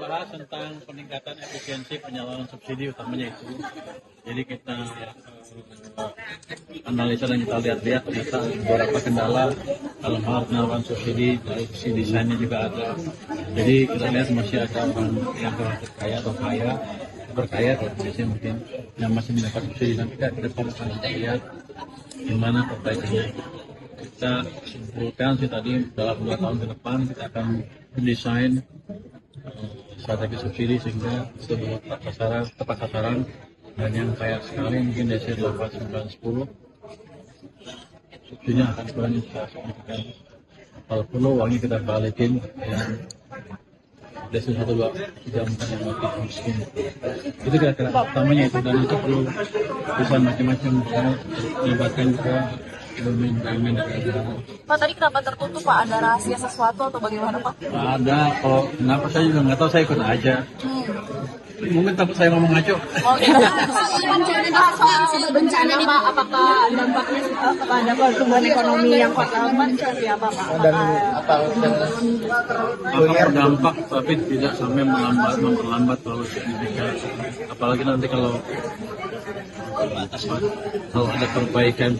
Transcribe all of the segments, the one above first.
membahas tentang peningkatan efisiensi penyaluran subsidi utamanya itu. Jadi kita analisa dan kita lihat-lihat ternyata beberapa kendala dalam hal penyaluran subsidi, dari sisi desainnya juga ada. Jadi kita lihat masih ada orang yang kaya atau kaya, berkaya atau biasanya mungkin yang masih mendapat subsidi, dan kita ke depan akan lihat gimana perbaikannya. Kita simpulkan sih tadi dalam 2 tahun ke depan kita akan mendesain strategi subsidi sehingga sebuah tepat sasaran, dan yang kaya sekali mungkin desa 8, 9, 10 subsidinya akan kurangnya signifikan. Kalau perlu uangnya kita balikin yang desa 1, 2, 3, 4 yang masih miskin. Itu kira-kira utamanya itu, dan itu perlu bisa macam-macam, melibatkan juga elemen-elemen dari negara. Pak, tadi kenapa tertutup Pak? Ada rahasia sesuatu atau bagaimana Pak? Ada, kalau kenapa saya juga nggak tahu, saya ikut aja. Mungkin takut saya ngomong ngaco. Oh iya. Bencana nih Pak, apakah dampaknya kepada pertumbuhan ekonomi yang kota seperti apa Pak? Apakah berdampak, tapi tidak sampai memperlambat terlalu signifikan. Apalagi nanti kalau ada perbaikan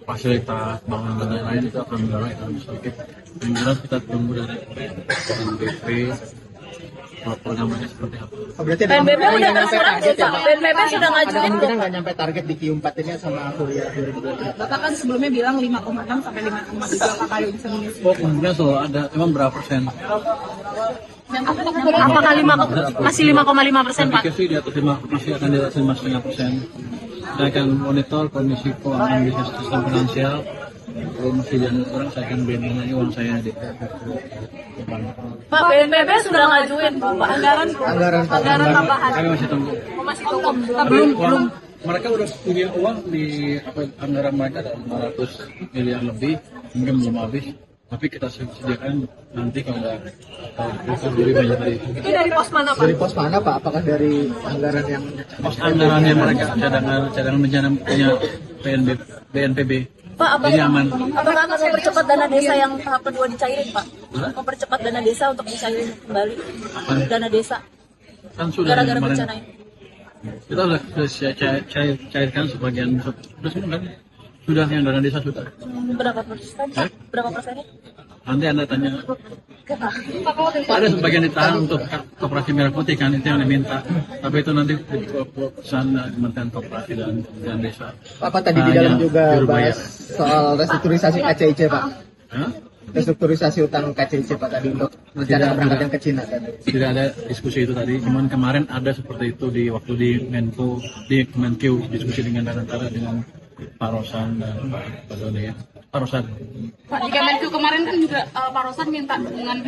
fasilitas bangunan dan lain-lain, itu akan mendorong ekonomi sedikit. Yang jelas kita tunggu dari BNPB programnya seperti apa. Berarti BNPB udah terserah Pak. BNPB sudah ngajuin kemungkinan nggak nyampe target di Q4 ini sama kuliah 2020. Bapak kan sebelumnya bilang 5,6 sampai 5,3 kali bisa mengisi. Oh, kemungkinan selalu ada, emang berapa persen? Apakah masih 5,5% Pak? Saya pikir di atas 5, masih akan di atas 5,5%. Saya akan monitor kondisi keuangan bisnis sistem finansial. Kalau masih jangan kurang, saya akan beri uang saya di Pak, BNPB sudah ngajuin Pak anggaran tambahan. Kami masih tunggu. Masih tunggu. Belum. Mereka udah punya uang di anggaran mereka ada 500 miliar lebih, mungkin belum habis. Tapi kita sediakan nanti kalau lebih banyak dari itu. Itu dari pos mana Pak? Dari pos mana Pak? Apakah dari anggaran yang Anggarannya mereka cadangan bencana punya BNPB. Pak, Jadi aman. apakah akan mempercepat dana desa yang tahap kedua dicairin Pak? Mempercepat dana desa untuk dicairin kembali dana desa Kan sudah gara-gara kemarin. bencana ini. Kita sudah cairkan sebagian, sudah semua kan? Sudah, yang dana desa sudah. Berapa persen? Berapa persennya? Nanti Anda tanya. Ada sebagian ditahan untuk Koperasi Merah Putih kan, itu yang diminta. Tapi itu nanti keputusan Kementerian Koperasi dan Desa. apa tadi di dalam juga Jurubaya. bahas soal restrukturisasi KCIC Pak? Hah? Restrukturisasi utang KCIC Pak tadi untuk rencana keberangkatan ke Cina tadi. Tidak ada diskusi itu tadi, cuman kemarin ada seperti itu di waktu di Menko, di Kemenkeu, diskusi dengan dengan Pak Rosan dan Pak Doni ya. Pak Rosan. Pak, di Kemenkeu kemarin kan juga Pak Rosan minta dukungan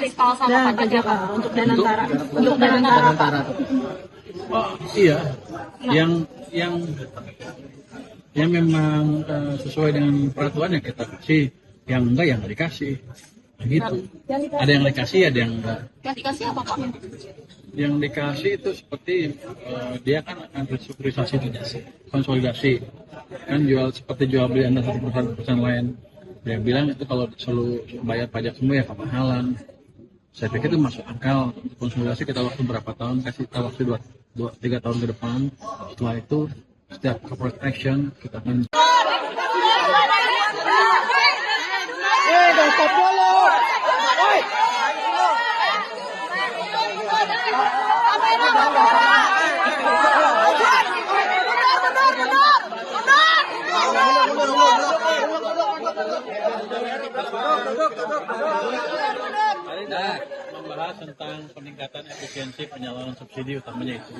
fiskal sama pajak ya Pak untuk dana antara. Untuk dana antara. Oh, iya, yang memang sesuai dengan peraturan yang kita kasih, yang enggak yang nggak dikasih, gitu. Ada yang dikasih, ada yang enggak. Yang dikasih apa Pak? Yang dikasih itu seperti dia kan akan restrukturisasi, konsolidasi, kan jual beli antara satu perusahaan lain. Dia bilang itu kalau selalu bayar pajak semua ya kemahalan. Saya pikir itu masuk akal. Konsolidasi kita waktu berapa tahun, kasih kita waktu 2-3 tahun ke depan. Setelah itu setiap corporate action kita akan membahas tentang peningkatan efisiensi penyaluran subsidi utamanya itu.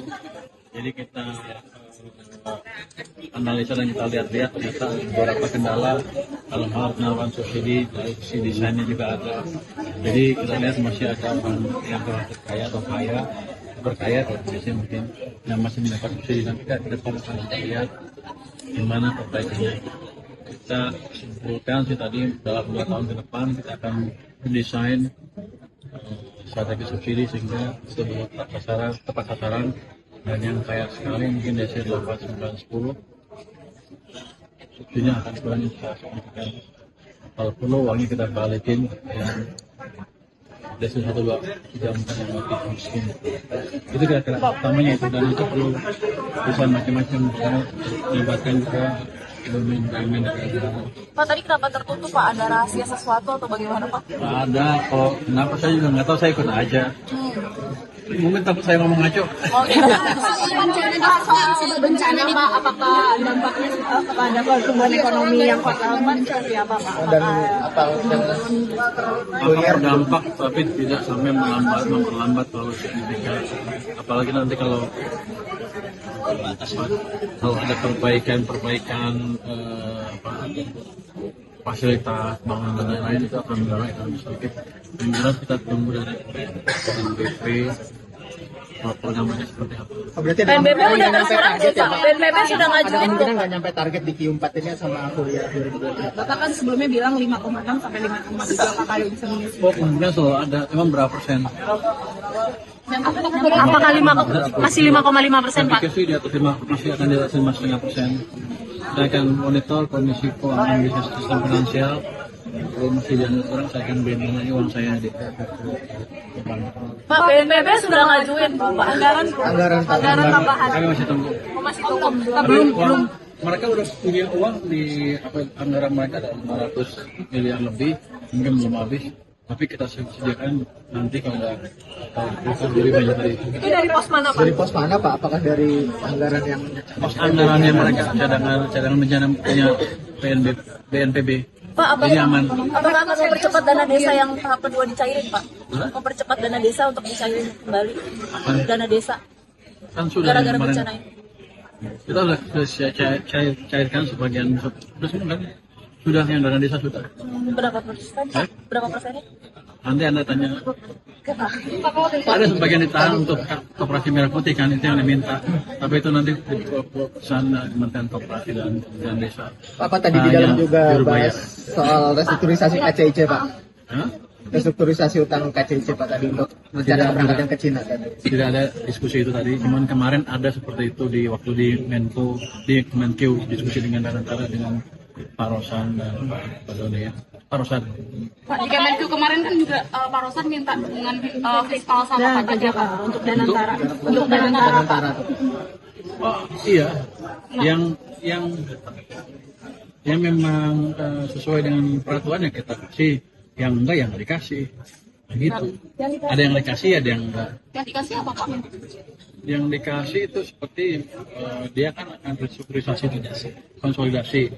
Jadi kita analisa dan kita lihat-lihat ternyata beberapa kendala dalam hal penyaluran subsidi, dari sisi desainnya juga ada. Jadi kita lihat masih ada orang yang kaya atau kaya, berkaya atau biasanya mungkin yang masih mendapat subsidi, dan kita ke depan akan lihat gimana perbaikannya. Kita simpulkan sih tadi dalam 2 tahun ke depan kita akan mendesain strategi subsidi sehingga sebuah tepat sasaran, dan yang kaya sekali mungkin desa 8, 9, 10 subsidinya akan kurangnya signifikan. Kalau perlu uangnya kita balikin yang desa 1-2 3-4 yang lebih miskin. Itu kira-kira utamanya itu, dan itu perlu bisa macam-macam, misalnya melibatkan juga elemen-elemen dari Pak, tadi kenapa tertutup Pak? Ada rahasia sesuatu atau bagaimana Pak? ada. Kalau kenapa saya juga nggak tahu, saya ikut aja. Mungkin takut saya ngomong ngaco. Oh iya. Bencana nih Pak, apakah dampaknya kepada pertumbuhan ekonomi yang kota seperti apa Pak? Dan apa Maka berdampak, tapi tidak sampai memperlambat terlalu signifikan. Apalagi nanti kalau ada perbaikan fasilitas bangunan dan lain-lain, itu akan mendorong sedikit. Yang jelas kita tunggu dari BNPB programnya seperti apa. berarti PNBP udah terserah belum Pak? PNBP sudah ngajuin ada belum? kemungkinan nggak nyampe target di Q4 ini sama kuliah 2024? Bapak kan sebelumnya bilang 5,6 sampai 5,7 kali bisa mengisi. Oh, kemungkinan selalu ada, emang berapa persen? Apakah masih 5,5% Pak? Saya pikir sih di atas 5, masih akan di atas 5,5%. Saya akan monitor kondisi keuangan bisnis sistem finansial. Kalau masih dianggap kurang, saya akan beli uang saya di Pak, PNBP sudah ngajuin Pak anggaran Anggaran tambahan. Kami masih tunggu. Masih tunggu. Belum. Mereka udah punya uang di anggaran mereka ada 500 miliar lebih, mungkin belum habis. Tapi kita sediakan nanti kalau lebih banyak dari itu. Itu dari pos mana Pak? Dari pos mana Pak? Apakah dari anggaran yang Pos anggarannya mereka, cadangan bencana punya BNPB. Pak, Jadi aman. apakah akan mempercepat dana desa yang tahap kedua dicairin Pak? Mempercepat dana desa untuk dicairin kembali dana desa Kan sudah gara-gara kemarin. bencana ini. Kita sudah cairkan sebagian, sudah semua kan? Sudah, yang dana desa sudah. Berapa persen? Berapa persennya? Nanti Anda tanya. Ada sebagian ditahan untuk Koperasi Merah Putih kan, itu yang diminta. Tapi itu nanti di keputusan Kementerian Koperasi dan Desa. apa tadi di dalam Hanya juga juru bayar. bahas soal restrukturisasi KCIC Pak? Hah? Restrukturisasi utang KCIC Pak tadi untuk rencana keberangkatan ke Cina tadi. Tidak ada diskusi itu tadi, cuman kemarin ada seperti itu di waktu di Menko, di Kemenkeu, diskusi dengan antara dengan Pak Rosan dan Pak Doni ya. Pak Rosan. Pak, di Kemenku kemarin kan juga Pak Rosan minta dukungan fiskal sama pajak ya Pak untuk Danantara. Untuk Danantara. Antara Oh, iya, yang memang sesuai dengan peraturan yang kita kasih, yang enggak yang nggak dikasih, begitu. Ada yang dikasih, ada yang enggak. Yang dikasih apa Pak? Yang dikasih itu seperti dia kan akan restrukturisasi, konsolidasi,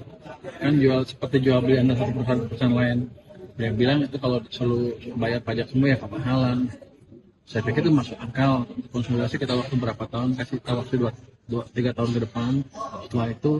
kan seperti jual beli antara satu perusahaan lain. Dia bilang itu kalau selalu bayar pajak semua ya kemahalan. Saya pikir itu masuk akal. Konsolidasi kita waktu berapa tahun, kasih kita waktu 2-3 tahun ke depan. Setelah itu